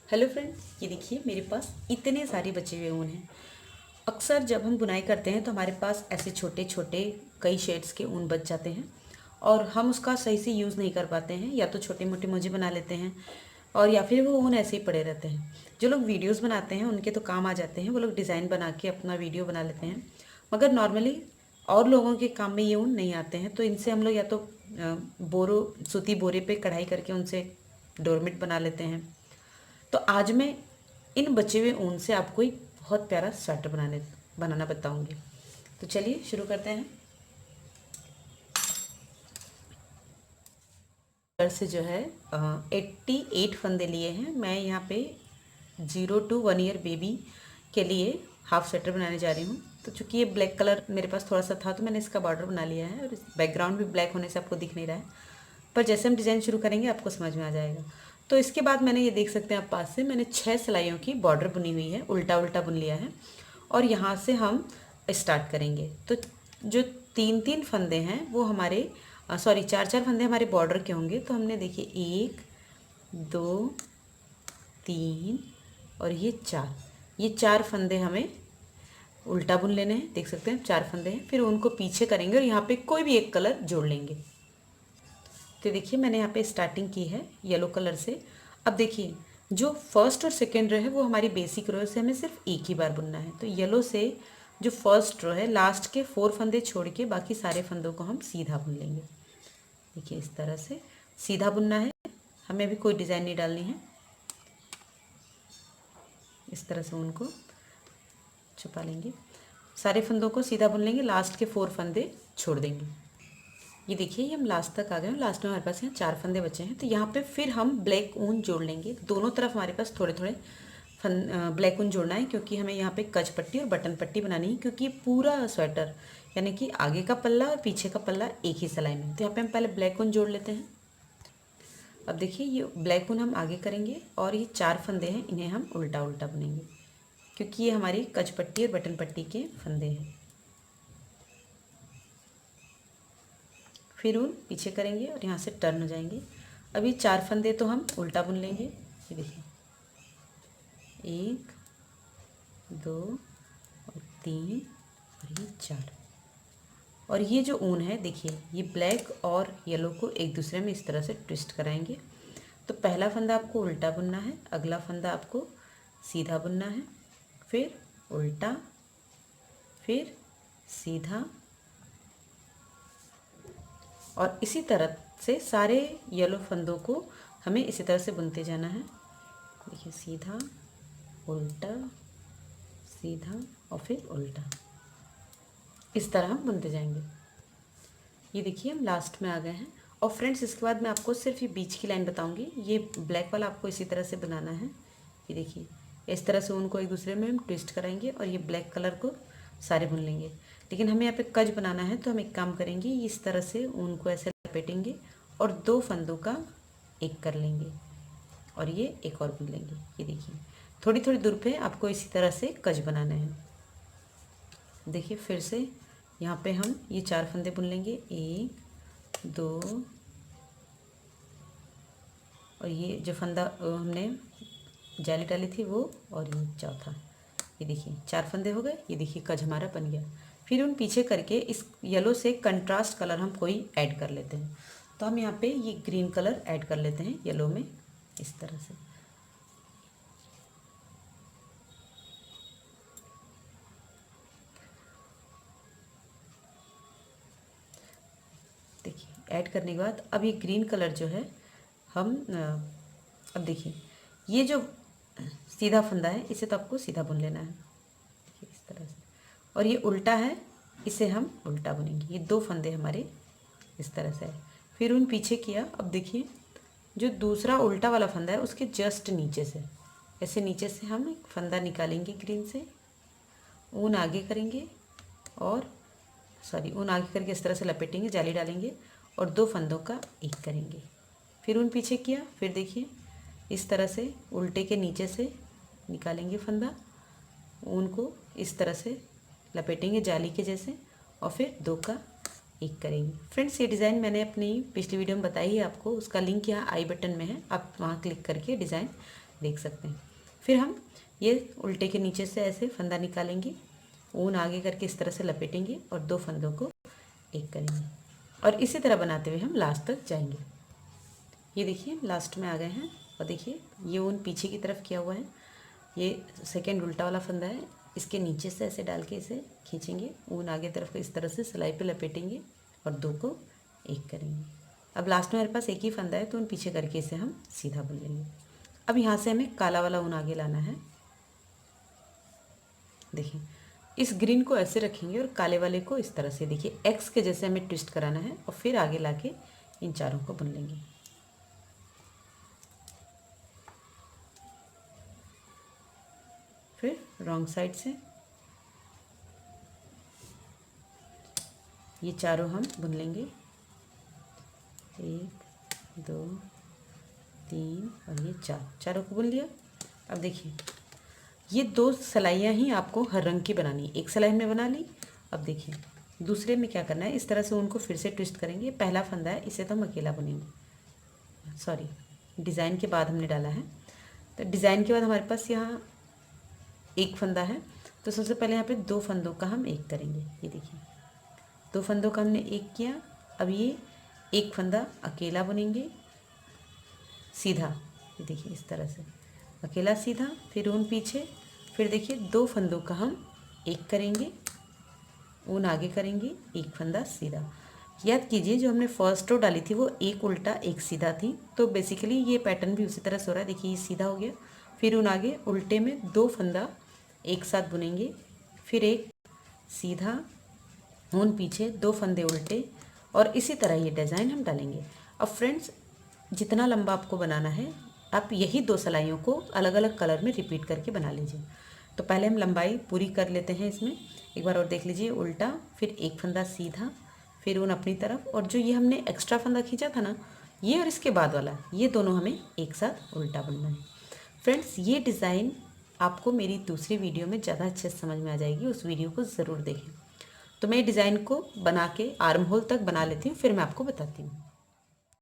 Hello friends, ये देखिए मेरे पास इतने सारे बचे हुए ऊन हैं। अक्सर जब हम बुनाई करते हैं तो हमारे पास ऐसे छोटे छोटे कई शेड्स के ऊन बच जाते हैं और हम उसका सही से यूज़ नहीं कर पाते हैं, या तो छोटे मोटे मोजे बना लेते हैं और या फिर वो ऊन ऐसे ही पड़े रहते हैं। जो लोग वीडियोस बनाते हैं उनके तो काम आ जाते हैं, वो लोग डिज़ाइन बना के अपना वीडियो बना लेते हैं। मगर नॉर्मली और लोगों के काम में ये ऊन नहीं आते हैं, तो इनसे हम लोग या तो बोरो सूती बोरे पे कढ़ाई करके उनसे डोरमेट बना लेते हैं। तो आज मैं इन बचे हुए ऊन से आपको एक बहुत प्यारा स्वेटर बनाना बताऊंगी। तो चलिए शुरू करते हैं। घर से जो है 88 फंदे लिए हैं। मैं यहाँ पे 0 to 1 ईयर बेबी के लिए हाफ स्वेटर बनाने जा रही हूँ। तो चूंकि ये ब्लैक कलर मेरे पास थोड़ा सा था तो मैंने इसका बॉर्डर बना लिया है, और बैकग्राउंड भी ब्लैक होने से आपको दिख नहीं रहा है, पर जैसे हम डिज़ाइन शुरू करेंगे आपको समझ में आ जाएगा। तो इसके बाद मैंने ये देख सकते हैं आप पास से, मैंने 6 सिलाइयों की बॉर्डर बुनी हुई है, उल्टा उल्टा बुन लिया है। और यहाँ से हम स्टार्ट करेंगे। तो जो 3-3 फंदे हैं वो हमारे सॉरी 4-4 फंदे हमारे बॉर्डर के होंगे। तो हमने देखिए 1 2 3 और ये चार फंदे हमें उल्टा बुन लेने हैं। देख सकते हैं 4 फंदे हैं, फिर उनको पीछे करेंगे और यहाँ पे कोई भी एक कलर जोड़ लेंगे। तो देखिए मैंने यहाँ पे स्टार्टिंग की है येलो कलर से। अब देखिए जो फर्स्ट और सेकेंड रो है वो हमारी बेसिक रो से हमें सिर्फ एक ही बार बुनना है। तो येलो से जो फर्स्ट रो है लास्ट के 4 फंदे छोड़ के बाकी सारे फंदों को हम सीधा बुन लेंगे। देखिए इस तरह से सीधा बुनना है, हमें भी कोई डिज़ाइन नहीं डालनी है। इस तरह से उनको छुपा लेंगे, सारे फंदों को सीधा बुन लेंगे, लास्ट के 4 फंदे छोड़ देंगे। ये देखिए ये हम लास्ट तक आ गए हैं। लास्ट में हमारे पास यहाँ 4 फंदे बचे हैं। तो यहाँ पे फिर हम ब्लैक ऊन जोड़ लेंगे। दोनों तरफ हमारे पास थोड़े थोड़े ब्लैक ऊन जोड़ना है, क्योंकि हमें यहाँ पे कच पट्टी और बटन पट्टी बनानी है, क्योंकि पूरा स्वेटर यानी कि आगे का पल्ला और पीछे का पल्ला एक ही सिलाई में। तो यहाँ पे हम पहले ब्लैक ऊन जोड़ लेते हैं। अब देखिए ये ब्लैक ऊन हम आगे करेंगे और ये 4 फंदे हैं इन्हें हम उल्टा उल्टा बुनेंगे, क्योंकि ये हमारी कच पट्टी और बटन पट्टी के फंदे हैं। फिर ऊन पीछे करेंगे और यहाँ से टर्न हो जाएंगे। अभी 4 फंदे तो हम उल्टा बुन लेंगे। ये देखिए 1 2 और 3 और ये 4। और ये जो ऊन है देखिए ये ब्लैक और येलो को एक दूसरे में इस तरह से ट्विस्ट कराएंगे। तो पहला फंदा आपको उल्टा बुनना है, अगला फंदा आपको सीधा बुनना है, फिर उल्टा, फिर सीधा, और इसी तरह से सारे येलो फंदों को हमें इसी तरह से बुनते जाना है। देखिए सीधा, उल्टा, सीधा और फिर उल्टा, इस तरह हम बुनते जाएंगे। ये देखिए हम लास्ट में आ गए हैं। और फ्रेंड्स इसके बाद मैं आपको सिर्फ ये बीच की लाइन बताऊंगी। ये ब्लैक वाला आपको इसी तरह से बनाना है। ये देखिए इस तरह से उनको एक दूसरे में हम ट्विस्ट कराएंगे और ये ब्लैक कलर को सारे बुन लेंगे। लेकिन हमें यहाँ पे कज बनाना है, तो हम एक काम करेंगे, इस तरह से ऊन को ऐसे लपेटेंगे और 2 फंदों का एक कर लेंगे और ये एक और बुन लेंगे। ये देखिए थोड़ी थोड़ी दूर पे आपको इसी तरह से कज बनाना है। देखिए फिर से यहाँ पे हम ये 4 फंदे बुन लेंगे, 1 2 और ये जो फंदा हमने जाली डाली थी वो, और ये चौथा। ये देखिए 4 फंदे हो गए। ये देखिए कज हमारा बन गया। फिर उन पीछे करके इस येलो से कंट्रास्ट कलर हम कोई ऐड कर लेते हैं। तो हम यहाँ पे ये ग्रीन कलर ऐड कर लेते हैं येलो में, इस तरह से। देखिए ऐड करने के बाद अब ये ग्रीन कलर जो है हम अब देखिए ये जो सीधा फंदा है इसे तो आपको सीधा बुन लेना है इस तरह से, और ये उल्टा है इसे हम उल्टा बुनेंगे। ये 2 फंदे हमारे इस तरह से है। फिर उन पीछे किया। अब देखिए जो दूसरा उल्टा वाला फंदा है उसके जस्ट नीचे से ऐसे नीचे से हम एक फंदा निकालेंगे ग्रीन से, ऊन आगे करेंगे और सॉरी ऊन आगे करके इस तरह से लपेटेंगे, जाली डालेंगे और 2 फंदों का एक करेंगे। फिर ऊन पीछे किया। फिर देखिए इस तरह से उल्टे के नीचे से निकालेंगे फंदा, ऊन को इस तरह से लपेटेंगे जाली के जैसे और फिर 2 का एक करेंगे। फ्रेंड्स ये डिज़ाइन मैंने अपनी पिछली वीडियो में बताई है आपको, उसका लिंक यहाँ आई बटन में है, आप वहाँ क्लिक करके डिज़ाइन देख सकते हैं। फिर हम ये उल्टे के नीचे से ऐसे फंदा निकालेंगे, ऊन आगे करके इस तरह से लपेटेंगे और 2 फंदों को एक करेंगे और इसी तरह बनाते हुए हम लास्ट तक जाएंगे। ये देखिए लास्ट में आ गए हैं और देखिए ये ऊन पीछे की तरफ किया हुआ है, ये सेकेंड उल्टा वाला फंदा है, इसके नीचे से ऐसे डाल के इसे खींचेंगे, ऊन आगे तरफ को इस तरह से सिलाई पे लपेटेंगे और 2 को एक करेंगे। अब लास्ट में हमारे पास एक ही फंदा है तो ऊन पीछे करके इसे हम सीधा बुन लेंगे। अब यहाँ से हमें काला वाला ऊन आगे लाना है। देखिए इस ग्रीन को ऐसे रखेंगे और काले वाले को इस तरह से, देखिए एक्स के जैसे हमें ट्विस्ट कराना है और फिर आगे लाके इन चारों को बुन लेंगे। फिर रॉन्ग साइड से ये चारों हम बुन लेंगे, 1 2 3 और ये 4, चारों को बुन लिया। अब देखिए ये 2 सिलाइयाँ ही आपको हर रंग की बनानी है। एक सिलाई हमने बना ली। अब देखिए दूसरे में क्या करना है, इस तरह से उनको फिर से ट्विस्ट करेंगे। पहला फंदा है, इसे तो हम अकेला बुनेंगे, सॉरी डिज़ाइन के बाद हमने डाला है, तो डिज़ाइन के बाद हमारे पास यहाँ एक फंदा है, तो सबसे पहले यहाँ पे 2 फंदों का हम एक करेंगे। ये देखिए 2 फंदों का हमने एक किया। अब ये एक फंदा अकेला बुनेंगे सीधा, ये देखिए इस तरह से अकेला सीधा, फिर ऊन पीछे, फिर देखिए 2 फंदों का हम एक करेंगे, ऊन आगे करेंगे, एक फंदा सीधा। याद कीजिए जो हमने फर्स्ट रो डाली थी वो एक उल्टा एक सीधा थी, तो बेसिकली ये पैटर्न भी उसी तरह से हो रहा है। देखिए ये सीधा हो गया, फिर ऊन आगे, उल्टे में 2 फंदा एक साथ बुनेंगे, फिर एक सीधा, ऊन पीछे, 2 फंदे उल्टे, और इसी तरह ये डिज़ाइन हम डालेंगे। अब फ्रेंड्स जितना लंबा आपको बनाना है आप यही 2 सिलाइयों को अलग अलग कलर में रिपीट करके बना लीजिए। तो पहले हम लंबाई पूरी कर लेते हैं इसमें, एक बार और देख लीजिए। उल्टा, फिर एक फंदा सीधा, फिर ऊन अपनी तरफ, और जो ये हमने एक्स्ट्रा फंदा खींचा था ना, ये और इसके बाद वाला, ये दोनों हमें एक साथ उल्टा बुनना है। फ्रेंड्स ये डिज़ाइन आपको मेरी दूसरी वीडियो में ज़्यादा अच्छे से समझ में आ जाएगी, उस वीडियो को ज़रूर देखें। तो मैं डिज़ाइन को बना के आर्म होल तक बना लेती हूँ, फिर मैं आपको बताती हूँ।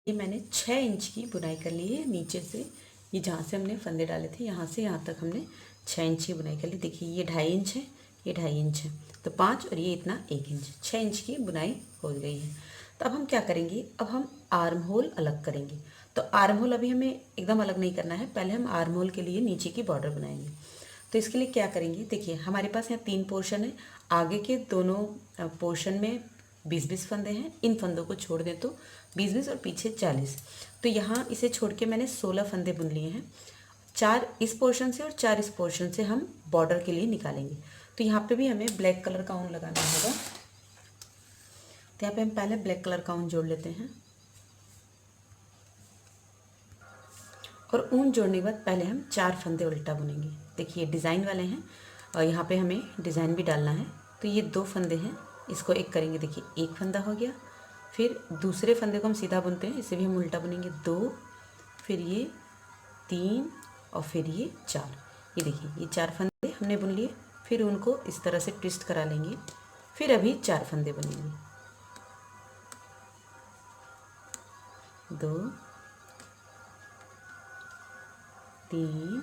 ये मैंने 6 इंच की बुनाई कर ली है नीचे से, ये जहाँ से हमने फंदे डाले थे यहाँ से यहाँ तक हमने 6 इंच की बुनाई कर ली। देखिए ये 2.5 इंच है, ये 2.5 इंच है, तो 5 और ये इतना 1 इंच, 6 इंच की बुनाई हो गई है। तो अब हम क्या करेंगे, अब हम आर्म होल अलग करेंगे। तो आर्म होल अभी हमें एकदम अलग नहीं करना है, पहले हम आर्म होल के लिए नीचे की बॉर्डर बनाएंगे। तो इसके लिए क्या करेंगे, देखिए हमारे पास यहाँ 3 पोर्शन है, आगे के दोनों पोर्शन में 20-20 फंदे हैं, इन फंदों को छोड़ दें तो 20-20 और पीछे 40, तो यहाँ इसे छोड़ के मैंने 16 फंदे बुन लिए हैं। 4 इस पोर्शन से और 4 इस पोर्शन से हम बॉर्डर के लिए निकालेंगे। तो यहाँ पे भी हमें ब्लैक कलर का ऊन लगाना होगा, तो यहाँ पे हम पहले ब्लैक कलर का ऊन जोड़ लेते हैं, और ऊन जोड़ने के बाद पहले हम 4 फंदे उल्टा बुनेंगे। देखिए डिज़ाइन वाले हैं और यहाँ पे हमें डिज़ाइन भी डालना है, तो ये 2 फंदे हैं, इसको एक करेंगे। देखिए एक फंदा हो गया, फिर दूसरे फंदे को हम सीधा बुनते हैं, इसे भी हम उल्टा बुनेंगे, 2, फिर ये 3 और फिर ये 4। ये देखिए ये 4 फंदे हमने बुन लिए, फिर उनको इस तरह से ट्विस्ट करा लेंगे, फिर अभी 4 फंदे बुनेंगे, 2 3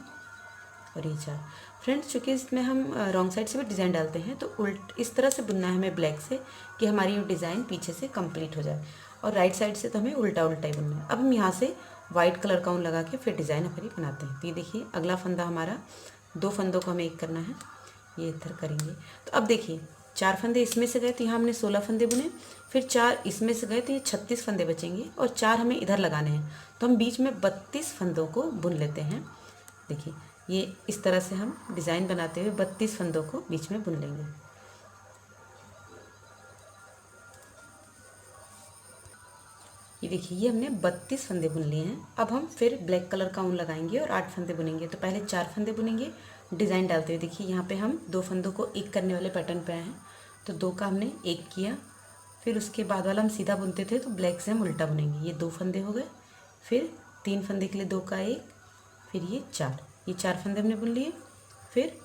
और ये 4। फ्रेंड्स चूँकि इसमें हम रॉन्ग साइड से भी डिज़ाइन डालते हैं, तो उल्ट इस तरह से बुनना है हमें ब्लैक से कि हमारी डिज़ाइन पीछे से कंप्लीट हो जाए, और राइट साइड से तो हमें उल्टा उल्टा ही बुनना है। अब हम यहाँ से वाइट कलर का ऊन लगा के फिर डिज़ाइन हमारी बनाते हैं। तो ये देखिए अगला फंदा हमारा, 2 फंदों को हमें एक करना है, ये इधर करेंगे। तो अब देखिए 4 फंदे इसमें से गए तो यहाँ हमने 16 फंदे बुने, फिर 4 इसमें से गए तो ये 36 फंदे बचेंगे, और 4 हमें इधर लगाने हैं, तो हम बीच में 32 फंदों को बुन लेते हैं। देखिए ये इस तरह से हम डिज़ाइन बनाते हुए 32 फंदों को बीच में बुन लेंगे। ये देखिए ये हमने 32 फंदे बुन लिए हैं। अब हम फिर ब्लैक कलर का ऊन लगाएंगे और 8 फंदे बुनेंगे। तो पहले 4 फंदे बुनेंगे डिज़ाइन डालते हुए। देखिए यहाँ पे हम 2 फंदों को एक करने वाले पैटर्न पे आए हैं, तो 2 का हमने एक किया, फिर उसके बाद वाला हम सीधा बुनते थे, तो ब्लैक से हम उल्टा बुनेंगे। ये 2 फंदे हो गए, फिर 3 फंदे के लिए 2 का एक, फिर ये 4, ये 4 फंदे हमने बुन लिए। फिर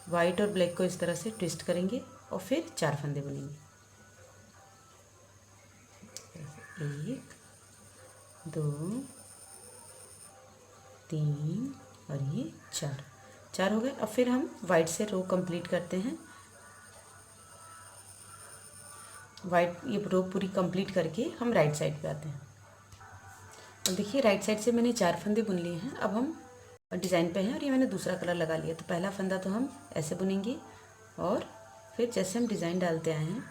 वाइट और ब्लैक को इस तरह से ट्विस्ट करेंगे और फिर 4 फंदे बुनेंगे, 1 2 3 और ये 4 4 हो गए। अब फिर हम वाइट से रो कंप्लीट करते हैं। वाइट ये रो पूरी कंप्लीट करके हम राइट साइड पे आते हैं। अब देखिए राइट साइड से मैंने 4 फंदे बुन लिए हैं। अब हम डिज़ाइन पे हैं और ये मैंने दूसरा कलर लगा लिया। तो पहला फंदा तो हम ऐसे बुनेंगे और फिर जैसे हम डिज़ाइन डालते आए हैं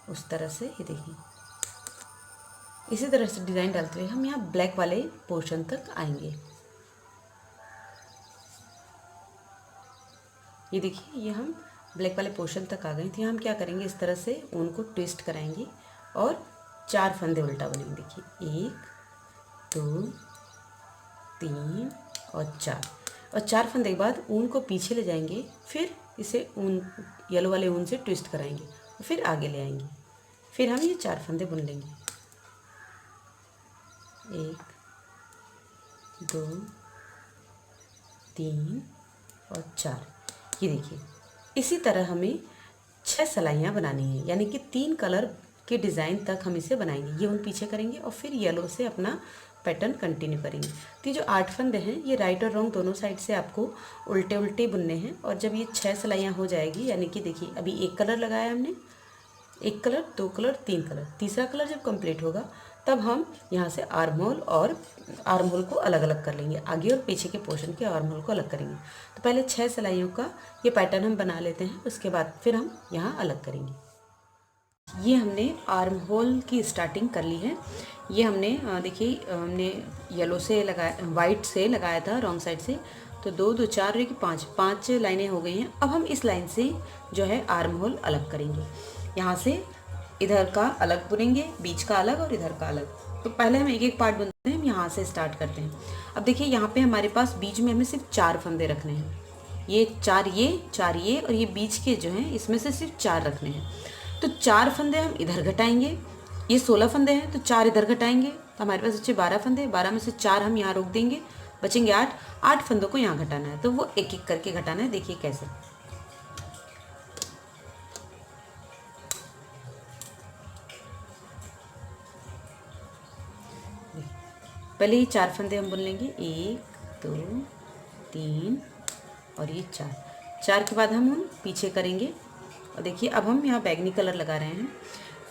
उस तरह से, ये देखिए इसी तरह से डिज़ाइन डालते हुए हम यहाँ ब्लैक वाले पोर्शन तक आएंगे। ये देखिए ये हम ब्लैक वाले पोर्शन तक आ गए थे। हम क्या करेंगे, इस तरह से ऊन को ट्विस्ट कराएंगे और 4 फंदे उल्टा बुनेंगे। देखिए 1 2 3 और 4, और 4 फंदे के बाद ऊन को पीछे ले जाएंगे, फिर इसे ऊन येलो वाले ऊन से ट्विस्ट कराएंगे और फिर आगे ले आएंगे। फिर हम ये 4 फंदे बुन लेंगे। 1 2 3 और 4। ये देखिए इसी तरह हमें 6 सिलाइयाँ बनानी है, यानी कि 3 कलर के डिज़ाइन तक हम इसे बनाएंगे। ये ऊन पीछे करेंगे और फिर येलो से अपना पैटर्न कंटिन्यू करेंगे। तो ये जो 8 फंदे हैं ये राइट और रॉन्ग दोनों साइड से आपको उल्टे उल्टे बुनने हैं। और जब ये 6 सिलाइयाँ हो जाएगी, यानी कि देखिए अभी एक कलर लगाया हमने, 1 कलर 2 कलर 3 कलर, तीसरा कलर जब कंप्लीट होगा तब हम यहाँ से आर्म होल को अलग अलग कर लेंगे। आगे और पीछे के पोर्शन के आर्म होल को अलग करेंगे। तो पहले 6 सिलाइयों का ये पैटर्न हम बना लेते हैं, उसके बाद फिर हम यहाँ अलग करेंगे। ये हमने आर्म होल की स्टार्टिंग कर ली है। ये हमने देखिए हमने येलो से लगाया, वाइट से लगाया था रॉन्ग साइड से, तो 2 2 4 की 5 लाइनें हो गई हैं। अब हम इस लाइन से जो है आर्म होल अलग करेंगे। यहाँ से इधर का अलग बुनेंगे, बीच का अलग और इधर का अलग। तो पहले हम एक एक पार्ट बुनते हैं, हम यहाँ से स्टार्ट करते हैं। अब देखिए यहाँ पे हमारे पास बीच में हमें सिर्फ 4 फंदे रखने हैं। ये 4 ये और ये बीच के जो हैं इसमें से सिर्फ 4 रखने हैं। तो 4 फंदे हम इधर घटाएंगे। ये 16 फंदे हैं तो 4 इधर घटाएंगे, तो हमारे पास बचे 12 फंदे। 12 में से 4 हम यहाँ रोक देंगे, बचेंगे 8 फंदों को यहाँ घटाना है। तो वो एक एक करके घटाना है। देखिए कैसे, पहले ये 4 फंदे हम बुन लेंगे, 1 2 3 और ये 4 के बाद हम पीछे करेंगे। और देखिए अब हम यहाँ बैगनी कलर लगा रहे हैं।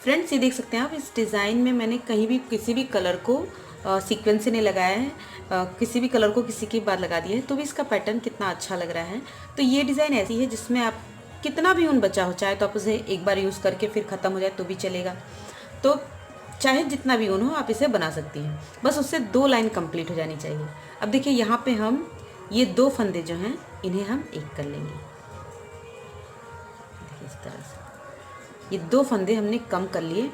फ्रेंड्स ये देख सकते हैं आप, इस डिज़ाइन में मैंने कहीं भी किसी भी कलर को सीक्वेंस से नहीं लगाया है, किसी भी कलर को किसी के बाद लगा दिया है, तो भी इसका पैटर्न कितना अच्छा लग रहा है। तो ये डिज़ाइन ऐसी है जिसमें आप कितना भी ऊन बचा हो, चाहे तो आप उसे एक बार यूज़ करके फिर ख़त्म हो जाए तो भी चलेगा। तो चाहे जितना भी ऊन हो आप इसे बना सकती हैं, बस उससे 2 लाइन कंप्लीट हो जानी चाहिए। अब देखिए यहाँ पे हम ये 2 फंदे जो हैं इन्हें हम एक कर लेंगे। देखिए इस तरह से ये 2 फंदे हमने कम कर लिए।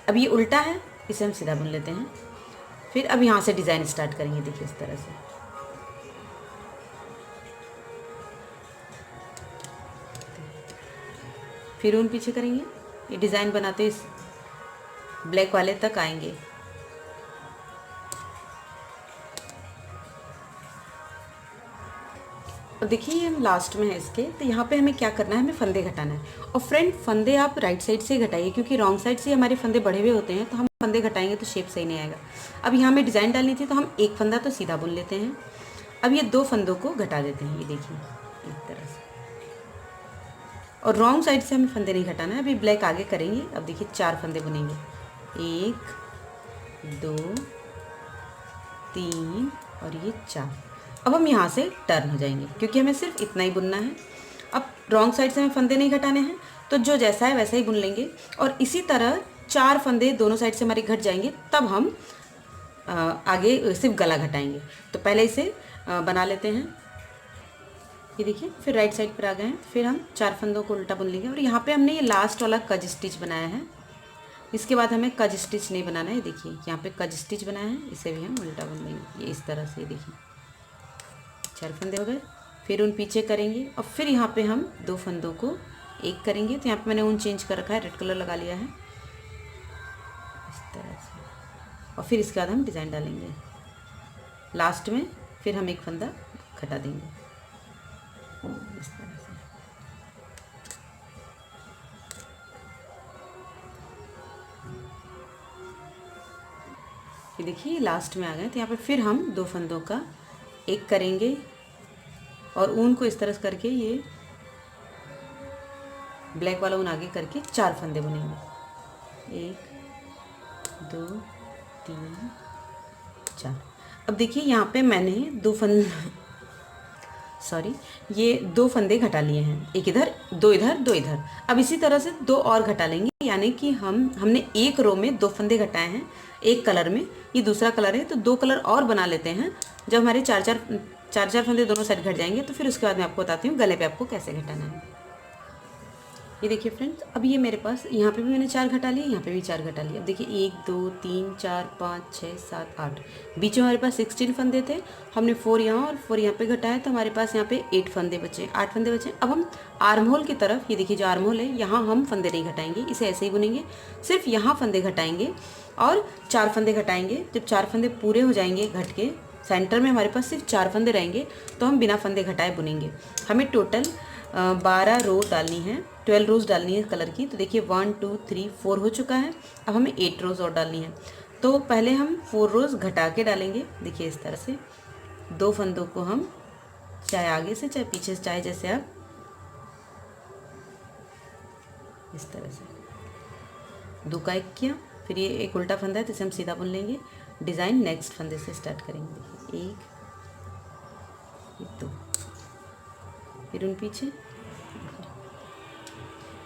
अब ये उल्टा है, इसे हम सीधा बुन लेते हैं। फिर अब यहाँ से डिज़ाइन स्टार्ट करेंगे। देखिए इस तरह से फिर ऊन पीछे करेंगे, ये डिज़ाइन बनाते इस ब्लैक वाले तक आएंगे। अब देखिए हम लास्ट में है इसके, तो यहाँ पे हमें क्या करना है, हमें फंदे घटाना है। और फ्रेंड फंदे आप राइट साइड से घटाइए, क्योंकि रॉन्ग साइड से हमारे फंदे बढ़े हुए होते हैं, तो हम फंदे घटाएंगे तो शेप सही नहीं आएगा। अब यहाँ हमें डिज़ाइन डालनी थी तो हम एक फंदा तो सीधा बुन लेते हैं। अब ये 2 फंदों को घटा देते हैं, ये देखिए एक तरह से। और रॉन्ग साइड से हमें फंदे नहीं घटाना है, अभी ब्लैक आगे करेंगे। अब देखिए 4 फंदे बुनेंगे, 1 2 3 और ये 4। अब हम यहाँ से टर्न हो जाएंगे, क्योंकि हमें सिर्फ इतना ही बुनना है। अब रॉन्ग साइड से हमें फंदे नहीं घटाने हैं, तो जो जैसा है वैसा ही बुन लेंगे। और इसी तरह 4 फंदे दोनों साइड से हमारे घट जाएंगे, तब हम आगे सिर्फ गला घटाएंगे। तो पहले इसे बना लेते हैं। ये देखिए फिर राइट साइड पर आ गए हैं, फिर हम 4 फंदों को उल्टा बुन लेंगे। और यहाँ पे हमने ये लास्ट वाला कज स्टिच बनाया है, इसके बाद हमें कज स्टिच नहीं बनाना है। देखिए यहाँ पे कज स्टिच बनाया है, इसे भी हम उल्टा बुन लेंगे। ये इस तरह से देखिए 4 फंदे हो गए, फिर ऊन पीछे करेंगे और फिर यहाँ पे हम 2 फंदों को एक करेंगे। तो यहाँ पे मैंने ऊन चेंज कर रखा है, रेड कलर लगा लिया है इस तरह से। और फिर इसके बाद हम डिज़ाइन डालेंगे लास्ट में, फिर हम एक फंदा घटा देंगे इस तरह से। ये देखिए लास्ट में आ गए, तो यहाँ पे फिर हम 2 फंदों का एक करेंगे और ऊन को इस तरह से करके ये ब्लैक वाला ऊन आगे करके 4 फंदे बुनेंगे। 1 2 3 4। अब देखिए यहाँ पे मैंने ये 2 फंदे घटा लिए हैं, एक इधर 2 इधर 2 इधर। अब इसी तरह से 2 और घटा लेंगे, यानी कि हमने एक रो में 2 फंदे घटाए हैं एक कलर में, ये दूसरा कलर है तो 2 कलर और बना लेते हैं। जब हमारे चार चार फंदे दोनों साइड घट जाएंगे तो फिर उसके बाद मैं आपको बताती हूँ गले पे आपको कैसे घटाना है। ये देखिए फ्रेंड्स, अब ये मेरे पास यहाँ पे भी मैंने 4 घटा लिए, यहाँ पे भी 4 घटा लिए। अब देखिए 1 2 3 4 5 6 7 8, बीच में हमारे पास 16 फंदे थे, हमने 4 यहाँ और 4 यहाँ पे घटाए तो हमारे पास यहाँ पे 8 फंदे बचे, 8 फंदे बचे। अब हम आर्म होल की तरफ, ये देखिए जो आर्म होल है यहाँ हम फंदे नहीं घटाएंगे, इसे ऐसे ही बुनेंगे, सिर्फ यहाँ फंदे घटाएंगे और 4 फंदे घटाएंगे। जब 4 फंदे पूरे हो जाएंगे घट के, सेंटर में हमारे पास सिर्फ 4 फंदे रहेंगे तो हम बिना फंदे घटाए बुनेंगे। हमें टोटल 12 रो डालनी है, 12 रोज़ डालनी है कलर की। तो देखिए 1 2 3 4 हो चुका है, अब हमें 8 रोज़ और डालनी है। तो पहले हम 4 रोज़ घटा के डालेंगे। देखिए इस तरह से 2 फंदों को हम चाहे आगे से चाहे पीछे से, चाहे जैसे आप इस तरह से 2 का 1 किया, फिर ये एक उल्टा फंदा है तो इसे हम सीधा बुन लेंगे। डिज़ाइन नेक्स्ट फंदे से स्टार्ट करेंगे। देखिए 1 2, फिर उन पीछे,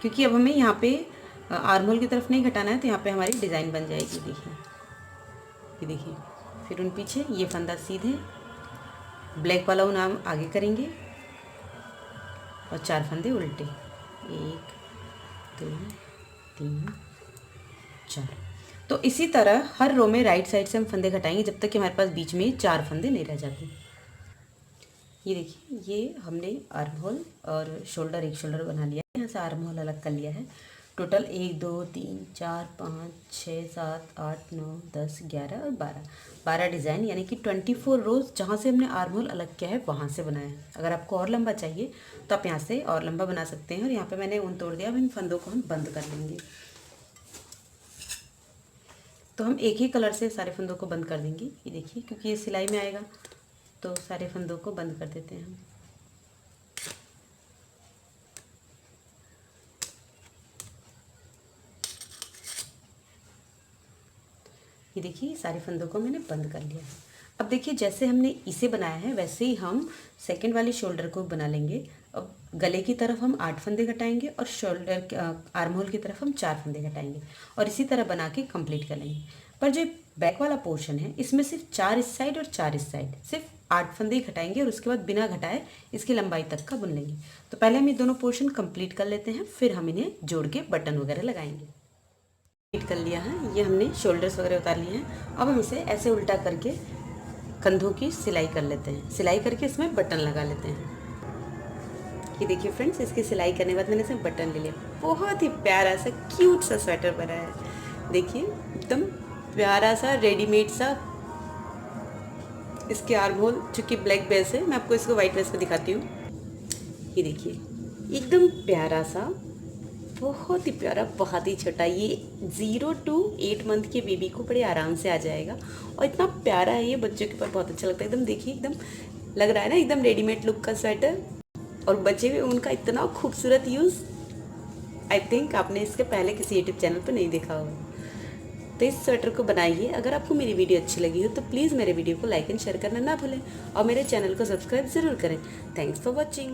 क्योंकि अब हमें यहाँ पे आर्म होल की तरफ नहीं घटाना है तो यहाँ पे हमारी डिज़ाइन बन जाएगी। देखिए ये देखिए, फिर उन पीछे ये फंदा सीधे, ब्लैक वाला ऊन हम आगे करेंगे और 4 फंदे उल्टे, 1 2 3 4। तो इसी तरह हर रो में राइट साइड से हम फंदे घटाएंगे जब तक कि हमारे पास बीच में 4 फंदे नहीं रह जाते। ये देखिए, ये हमने आर्म होल और शोल्डर, एक शोल्डर बना लिया है, यहाँ से आर्म होल अलग कर लिया है। टोटल 1 2 3 4 5 6 7 8 9 10 11 और 12 डिज़ाइन, यानी कि 24 रोज़ जहाँ से हमने आर्म होल अलग किया है वहाँ से बनाया है। अगर आपको और लंबा चाहिए तो आप यहाँ से और लंबा बना सकते हैं। और यहाँ पे मैंने ऊन तोड़ दिया। अब इन फंदों को हम बंद कर लेंगे। तो हम एक ही कलर से सारे फंदों को बंद कर देंगे। ये देखिए, क्योंकि ये सिलाई में आएगा तो सारे फंदों को बंद कर देते हैं हम। ये देखिए, सारे फंदों को मैंने बंद कर लिया है। अब देखिए, जैसे हमने इसे बनाया है वैसे ही हम सेकंड वाली शोल्डर को बना लेंगे। अब गले की तरफ हम 8 फंदे घटाएंगे और शोल्डर आर्म होल की तरफ हम 4 फंदे घटाएंगे और इसी तरह बना के कंप्लीट कर लेंगे। पर जो बैक वाला पोर्शन है इसमें सिर्फ 4 इस साइड और 4 इस साइड, सिर्फ 8 फंदे घटाएंगे और उसके बाद बिना घटाए इसकी लंबाई तक का बुन लेंगे। तो पहले हम ये दोनों पोर्शन कंप्लीट कर लेते हैं, फिर हम इन्हें जोड़ के बटन वगैरह लगाएंगे। कंप्लीट कर लिया है, ये हमने शोल्डर्स वगैरह उतार लिए हैं। अब हम इसे ऐसे उल्टा करके कंधों की सिलाई कर लेते हैं। सिलाई करके इसमें बटन लगा लेते हैं। ये देखिए फ्रेंड्स, इसकी सिलाई करने के बाद मैंने इसमें बटन ले लिया। बहुत ही प्यारा सा क्यूट सा स्वेटर बना है। देखिए, एकदम प्यारा सा रेडीमेड सा। इसके आर्म होल चूँकि ब्लैक बेस है, मैं आपको इसको वाइट बेस पे दिखाती हूँ। ये देखिए, एकदम प्यारा सा, बहुत ही प्यारा, बहुत ही छोटा। ये 0 to 8 मंथ के बेबी को बड़े आराम से आ जाएगा और इतना प्यारा है ये, बच्चों के ऊपर बहुत अच्छा लगता है। एकदम देखिए, एकदम लग रहा है ना एकदम रेडीमेड लुक का स्वेटर। और बचे हुए उनका इतना खूबसूरत यूज़ आई थिंक आपने इसके पहले किसी यूट्यूब चैनल पर नहीं देखा होगा। तो इस स्वेटर को बनाइए। अगर आपको मेरी वीडियो अच्छी लगी हो तो प्लीज़ मेरे वीडियो को लाइक एंड शेयर करना ना भूलें और मेरे चैनल को सब्सक्राइब ज़रूर करें। Thanks for watching.